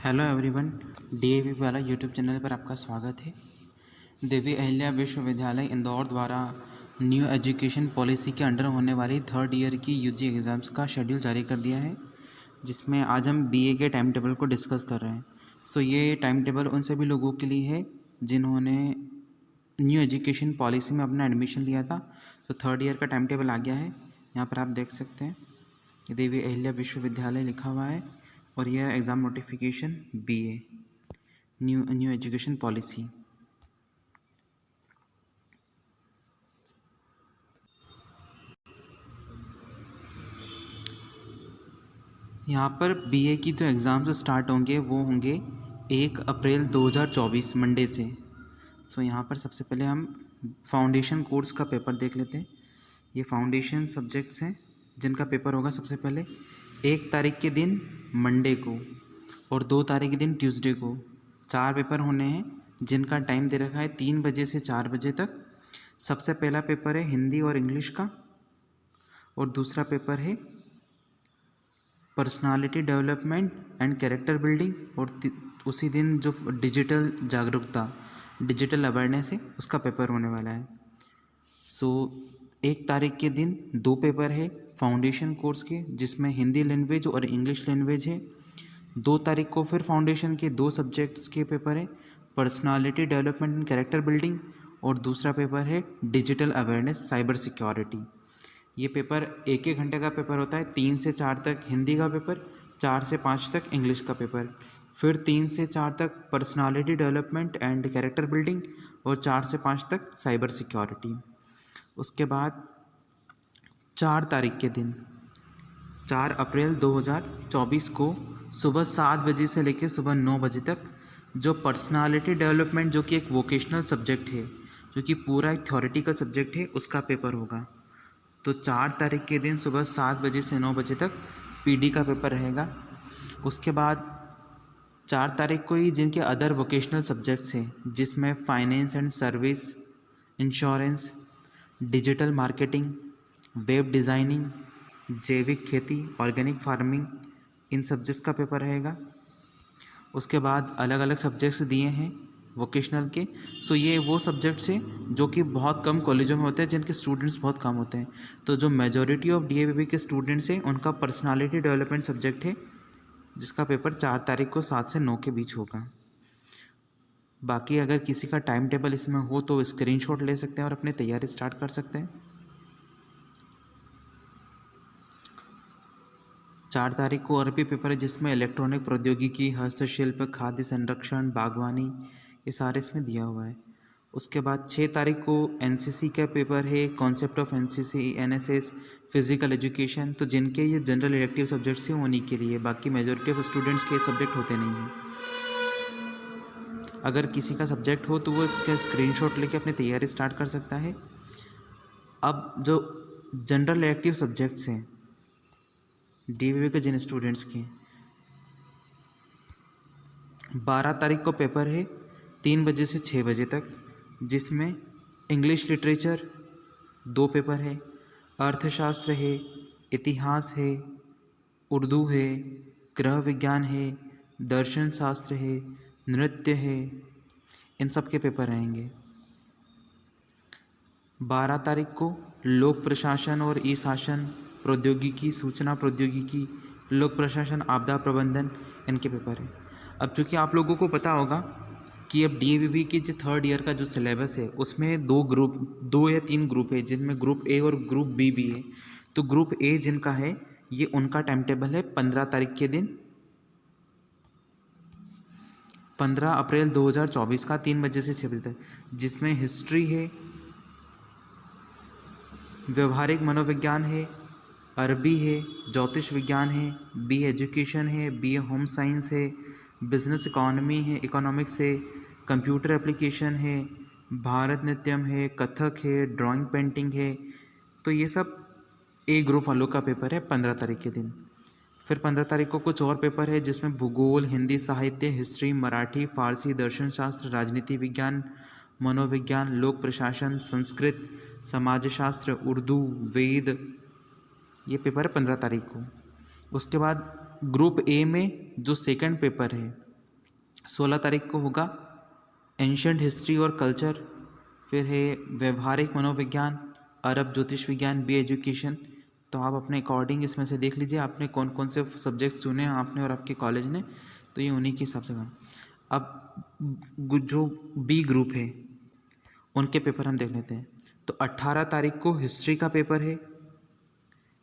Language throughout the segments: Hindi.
हेलो एवरीवन, डीएवी वाला यूट्यूब चैनल पर आपका स्वागत है। देवी अहिल्या विश्वविद्यालय इंदौर द्वारा न्यू एजुकेशन पॉलिसी के अंडर होने वाली थर्ड ईयर की यूजी एग्ज़ाम्स का शेड्यूल जारी कर दिया है, जिसमें आज हम बीए के टाइम टेबल को डिस्कस कर रहे हैं। ये टाइम टेबल उन सभी लोगों के लिए है जिन्होंने न्यू एजुकेशन पॉलिसी में अपना एडमिशन लिया था। थर्ड ईयर का टाइम टेबल आ गया है, यहाँ पर आप देख सकते हैं। देवी अहिल्या विश्वविद्यालय लिखा हुआ है और यह exam notification BA new education policy. यहाँ पर बीए की जो एग्ज़ाम्स स्टार्ट होंगे वो होंगे 1 अप्रैल 2024 मंडे से। यहाँ पर सबसे पहले हम फाउंडेशन कोर्स का पेपर देख लेते हैं। ये फाउंडेशन सब्जेक्ट्स हैं जिनका पेपर होगा सबसे पहले 1 तारीख के दिन मंडे को और 2 तारीख के दिन ट्यूसडे को। 4 पेपर होने हैं जिनका टाइम दे रखा है 3 बजे से 4 बजे तक। सबसे पहला पेपर है हिंदी और इंग्लिश का और दूसरा पेपर है personality development and character building और उसी दिन जो डिजिटल जागरूकता डिजिटल अवेयरनेस है उसका पेपर होने वाला है। 1 तारीख के दिन 2 पेपर है फाउंडेशन कोर्स के जिसमें हिंदी लैंग्वेज और इंग्लिश लैंग्वेज है। 2 तारीख को फिर फाउंडेशन के 2 सब्जेक्ट्स के पेपर है personality development and character building और दूसरा पेपर है डिजिटल अवेयरनेस साइबर सिक्योरिटी। ये पेपर 1-1 घंटे का पेपर होता है। 3 से 4 तक हिंदी का पेपर, 4 से 5 तक इंग्लिश का पेपर, फिर 3 से 4 तक personality development and character building और 4 से 5 तक साइबर सिक्योरिटी। उसके बाद 4 तारीख के दिन 4 अप्रैल 2024 को सुबह 7 बजे से लेकर सुबह 9 बजे तक जो पर्सनालिटी डेवलपमेंट जो कि एक वोकेशनल सब्जेक्ट है, जो कि पूरा एक थ्योरेटिकल सब्जेक्ट है, उसका पेपर होगा। 4 तारीख के दिन सुबह 7 बजे से 9 बजे तक पीडी का पेपर रहेगा। उसके बाद 4 तारीख को ही जिनके अदर वोकेशनल सब्जेक्ट्स हैं जिसमें finance and service, insurance, digital marketing, web designing, जैविक खेती, ऑर्गेनिक फार्मिंग, इन सब्जेक्ट्स का पेपर रहेगा। उसके बाद अलग अलग सब्जेक्ट्स दिए हैं वोकेशनल के। ये वो सब्जेक्ट्स हैं जो कि बहुत कम कॉलेजों में होते हैं, जिनके स्टूडेंट्स बहुत कम होते हैं। तो जो मेजॉरिटी ऑफ डीएवीपी के स्टूडेंट्स हैं उनका पर्सनालिटी डेवलपमेंट सब्जेक्ट है, जिसका पेपर 4 तारीख को 7 से 9 के बीच होगा। बाकी अगर किसी का टाइम टेबल इसमें हो तो स्क्रीनशॉट ले सकते हैं और अपनी तैयारी स्टार्ट कर सकते हैं। 4 तारीख को और भी पेपर है जिसमें इलेक्ट्रॉनिक प्रौद्योगिकी, हस्तशिल्प, खाद्य संरक्षण, बागवानी, ये सारे इसमें दिया हुआ है। उसके बाद 6 तारीख को एनसीसी का पेपर है, concept of NCC, NSS, physical education. तो जिनके ये जनरल इलेक्टिव सब्जेक्ट्स हैं उन्हीं के लिए, बाकी मेजॉरिटी ऑफ स्टूडेंट्स के सब्जेक्ट होते नहीं हैं। अगर किसी का सब्जेक्ट हो तो वो इसका स्क्रीनशॉट लेके अपनी तैयारी स्टार्ट कर सकता है। अब जो जनरल इलेक्टिव सब्जेक्ट्स हैं डीवीवी के जिन स्टूडेंट्स के 12 तारीख को पेपर है 3 बजे से 6 बजे तक, जिसमें इंग्लिश लिटरेचर 2 पेपर है, अर्थशास्त्र है, इतिहास है, उर्दू है, गृह विज्ञान है, दर्शन शास्त्र है, नृत्य है, इन सब के पेपर रहेंगे। 12 तारीख को लोक प्रशासन और ई शासन, प्रौद्योगिकी, सूचना प्रौद्योगिकी, लोक प्रशासन, आपदा प्रबंधन, इनके पेपर हैं। अब चूँकि आप लोगों को पता होगा कि अब डीएवीवी के जो थर्ड ईयर का जो सिलेबस है उसमें 2 या 3 ग्रुप है, जिनमें ग्रुप ए और ग्रुप बी भी है। तो ग्रुप ए जिनका है ये उनका टाइम टेबल है 15 तारीख के दिन 15 अप्रैल 2024 का 3 बजे से 6 बजे तक, जिसमें हिस्ट्री है, व्यवहारिक मनोविज्ञान है, अरबी है, ज्योतिष विज्ञान है, बी एजुकेशन है, बी होम साइंस है, बिजनेस इकोनॉमी है, इकोनॉमिक्स है, कंप्यूटर एप्लीकेशन है, भारत नाट्यम है, कथक है, ड्राइंग पेंटिंग है। तो ये सब ए ग्रुप वालों का पेपर है 15 तारीख के दिन। फिर 15 तारीख को कुछ और पेपर है जिसमें भूगोल, हिंदी साहित्य, हिस्ट्री, मराठी, फारसी, दर्शन शास्त्र, राजनीति विज्ञान, मनोविज्ञान, लोक प्रशासन, संस्कृत, समाजशास्त्र, उर्दू, वेद, ये पेपर है 15 तारीख को। उसके बाद ग्रुप ए में जो सेकंड पेपर है 16 तारीख को होगा एंशंट हिस्ट्री और कल्चर, फिर है व्यवहारिक मनोविज्ञान, अरब ज्योतिष विज्ञान, बी एजुकेशन। तो आप अपने अकॉर्डिंग इसमें से देख लीजिए आपने कौन कौन से सब्जेक्ट्स चुने हैं आपने और आपके कॉलेज ने, तो ये उन्हीं के हिसाब से काम। अब जो बी ग्रुप है उनके पेपर हम देख लेते हैं। तो 18 तारीख को हिस्ट्री का पेपर है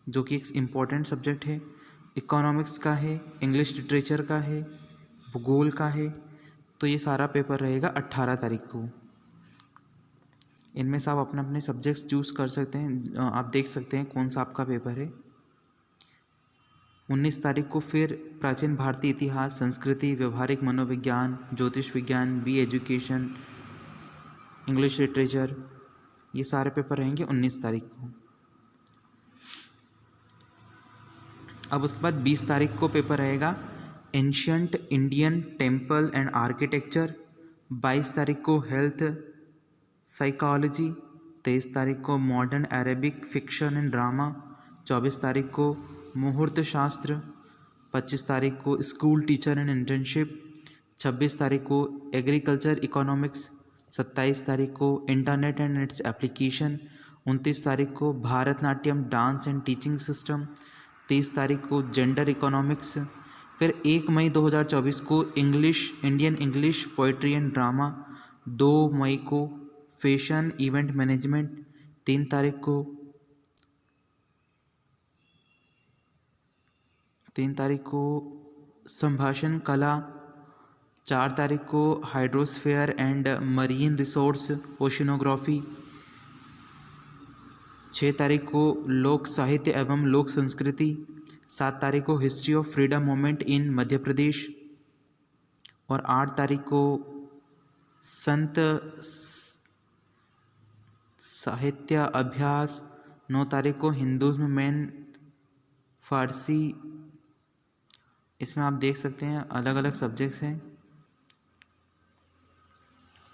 जो कि एक इम्पॉर्टेंट सब्जेक्ट है, इकोनॉमिक्स का है, इंग्लिश लिटरेचर का है, भूगोल का है। तो ये सारा पेपर रहेगा 18 तारीख को। इनमें से आप अपने अपने सब्जेक्ट्स चूज़ कर सकते हैं, आप देख सकते हैं कौन सा आपका पेपर है। 19 तारीख को फिर प्राचीन भारतीय इतिहास, संस्कृति, व्यवहारिक मनोविज्ञान, ज्योतिष विज्ञान, बी एजुकेशन, इंग्लिश लिटरेचर, ये सारे पेपर रहेंगे 19 तारीख को। अब उसके बाद 20 तारीख को पेपर रहेगा ancient Indian temple and architecture. 22 तारीख को हेल्थ साइकोलॉजी। 23 तारीख को modern Arabic fiction and drama. 24 तारीख को मुहूर्त शास्त्र। 25 तारीख को स्कूल टीचर एंड इंटर्नशिप। 26 तारीख को एग्रीकल्चर इकोनॉमिक्स। 27 तारीख को इंटरनेट एंड इट्स एप्लीकेशन। 29 तारीख को Bharatanatyam dance and teaching system. 30 तारीख को जेंडर इकोनॉमिक्स। फिर 1 मई 2024 को Indian English poetry and drama. 2 मई को फैशन इवेंट मैनेजमेंट। 3 तारीख को संभाषण कला। 4 तारीख को hydrosphere and marine resource oceanography. 6 तारीख को लोक साहित्य एवं लोक संस्कृति। 7 तारीख को history of freedom movement in Madhya Pradesh. और 8 तारीख को संत साहित्य अभ्यास। 9 तारीख को हिंदुज़्म मेन फारसी। इसमें आप देख सकते हैं अलग अलग सब्जेक्ट्स हैं।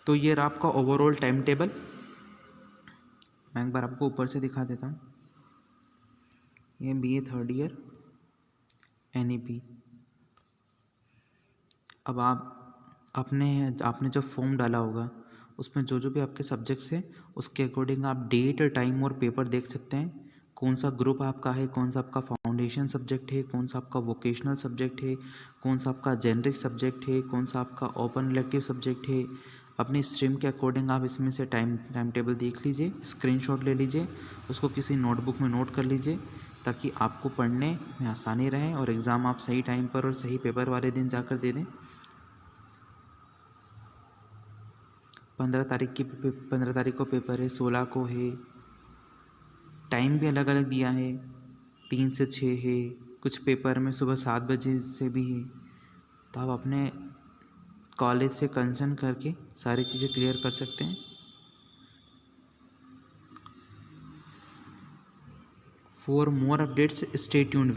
तो ये रहा आपका ओवरऑल टाइम टेबल। मैं एक बार आपको ऊपर से दिखा देता हूँ। ये बीए थर्ड ईयर एनईपी। अब आपने जब फॉर्म डाला होगा उसमें जो जो भी आपके सब्जेक्ट्स हैं उसके अकॉर्डिंग आप डेट, टाइम और पेपर देख सकते हैं। कौन सा ग्रुप आपका है, कौन सा आपका फाउंडेशन सब्जेक्ट है, कौन सा आपका वोकेशनल सब्जेक्ट है, कौन सा आपका जेनरिक सब्जेक्ट है, कौन सा आपका ओपन इलेक्टिव सब्जेक्ट है। अपनी स्ट्रीम के अकॉर्डिंग आप इसमें से टाइम टेबल देख लीजिए, स्क्रीनशॉट ले लीजिए, उसको किसी नोटबुक में नोट कर लीजिए ताकि आपको पढ़ने में आसानी रहे और एग्ज़ाम आप सही टाइम पर और सही पेपर वाले दिन जाकर दे दें। 15 तारीख को पेपर है, 16 को है। टाइम भी अलग अलग दिया है, 3 से 6 है, कुछ पेपर में सुबह 7 बजे से भी है। तो आप अपने कॉलेज से कंसर्न करके सारी चीज़ें क्लियर कर सकते हैं। For more updates stay tuned.